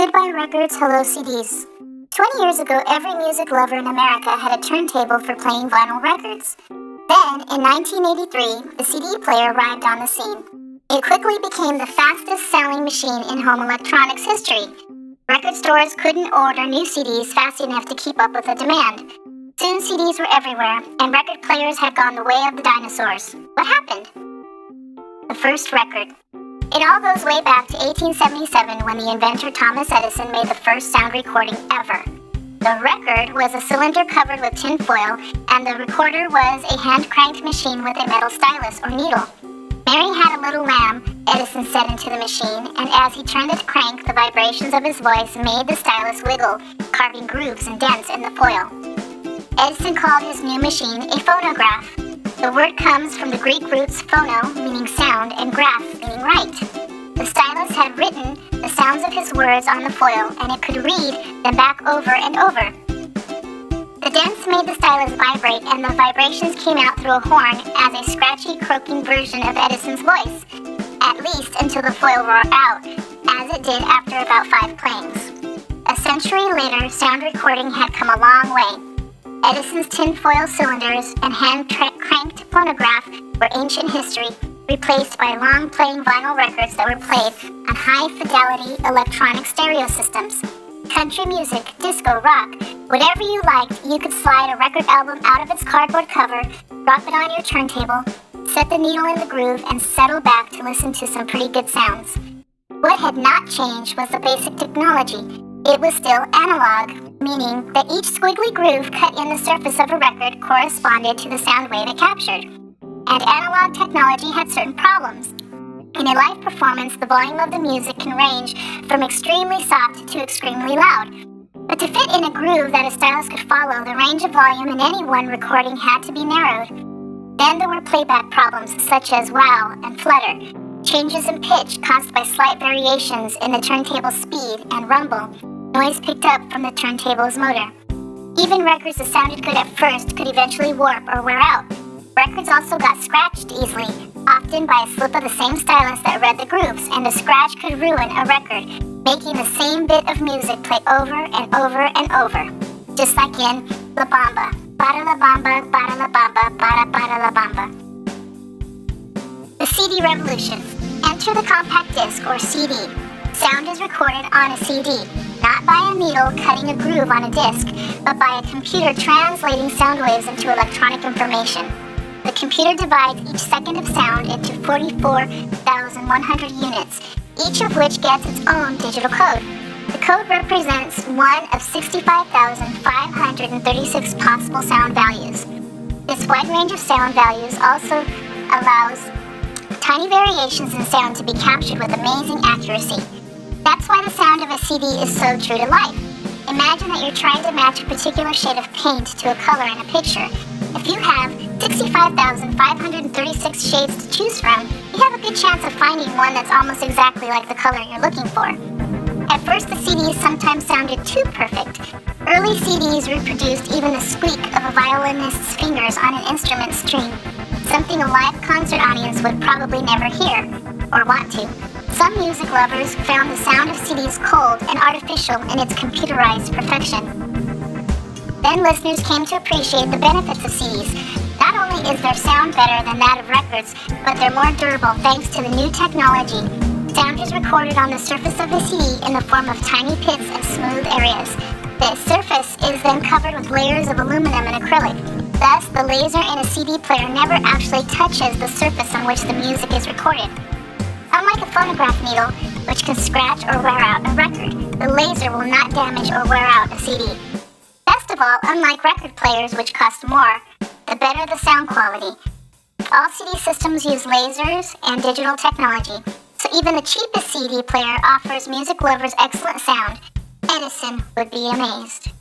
Goodbye records, hello CDs. 20 years ago, every music lover in America had a turntable for playing vinyl records. Then, in 1983, the CD player arrived on the scene. It quickly became the fastest-selling machine in home electronics history. Record stores couldn't order new CDs fast enough to keep up with the demand. Soon CDs were everywhere, and record players had gone the way of the dinosaurs. What happened? The first record. It all goes way back to 1877 when the inventor Thomas Edison made the first sound recording ever. The record was a cylinder covered with tin foil, and the recorder was a hand-cranked machine with a metal stylus or needle. Mary had a little lamb, Edison said into the machine, and as he turned the crank, the vibrations of his voice made the stylus wiggle, carving grooves and dents in the foil. Edison called his new machine a phonograph. The word comes from the Greek roots phono, meaning sound, and graph, meaning write. The stylus had written the sounds of his words on the foil, and it could read them back over and over. The dents made the stylus vibrate, and the vibrations came out through a horn as a scratchy, croaking version of Edison's voice, at least until the foil wore out, as it did after about 5 clangs. A century later, sound recording had come a long way. Edison's tinfoil cylinders and hand-cranked phonograph were ancient history, replaced by long-playing vinyl records that were played on high-fidelity electronic stereo systems. Country music, disco, rock, whatever you liked, you could slide a record album out of its cardboard cover, drop it on your turntable, set the needle in the groove, and settle back to listen to some pretty good sounds. What had not changed was the basic technology. It was still analog, meaning that each squiggly groove cut in the surface of a record corresponded to the sound wave it captured. And analog technology had certain problems. In a live performance, the volume of the music can range from extremely soft to extremely loud. But to fit in a groove that a stylus could follow, the range of volume in any one recording had to be narrowed. Then there were playback problems such as wow and flutter, changes in pitch caused by slight variations in the turntable's speed, and rumble, noise picked up from the turntable's motor. Even records that sounded good at first could eventually warp or wear out. Records also got scratched easily, often by a slip of the same stylus that read the grooves, and a scratch could ruin a record, making the same bit of music play over and over and over. Just like in La Bamba. Bada la bamba, bada la bamba, bada bada la bamba. The CD revolution. Enter the compact disc or CD. Sound is recorded on a CD, not by a needle cutting a groove on a disc, but by a computer translating sound waves into electronic information. The computer divides each second of sound into 44,100 units, each of which gets its own digital code. The code represents one of 65,536 possible sound values. This wide range of sound values also allows tiny variations in sound to be captured with amazing accuracy. That's why the sound of a CD is so true to life. Imagine that you're trying to match a particular shade of paint to a color in a picture. If you have 65,536 shades to choose from, you have a good chance of finding one that's almost exactly like the color you're looking for. At first, the CDs sometimes sounded too perfect. Early CDs reproduced even the squeak of a violinist's fingers on an instrument string, something a live concert audience would probably never hear, or want to. Some music lovers found the sound of CDs cold and artificial in its computerized perfection. Then listeners came to appreciate the benefits of CDs. Not only is their sound better than that of records, but they're more durable thanks to the new technology. Sound is recorded on the surface of the CD in the form of tiny pits and smooth areas. The surface is then covered with layers of aluminum and acrylic. Thus, the laser in a CD player never actually touches the surface on which the music is recorded. Unlike a phonograph needle, which can scratch or wear out a record, the laser will not damage or wear out a CD. Best of all, unlike record players, which cost more, the better the sound quality. All CD systems use lasers and digital technology, so even the cheapest CD player offers music lovers excellent sound. Edison would be amazed.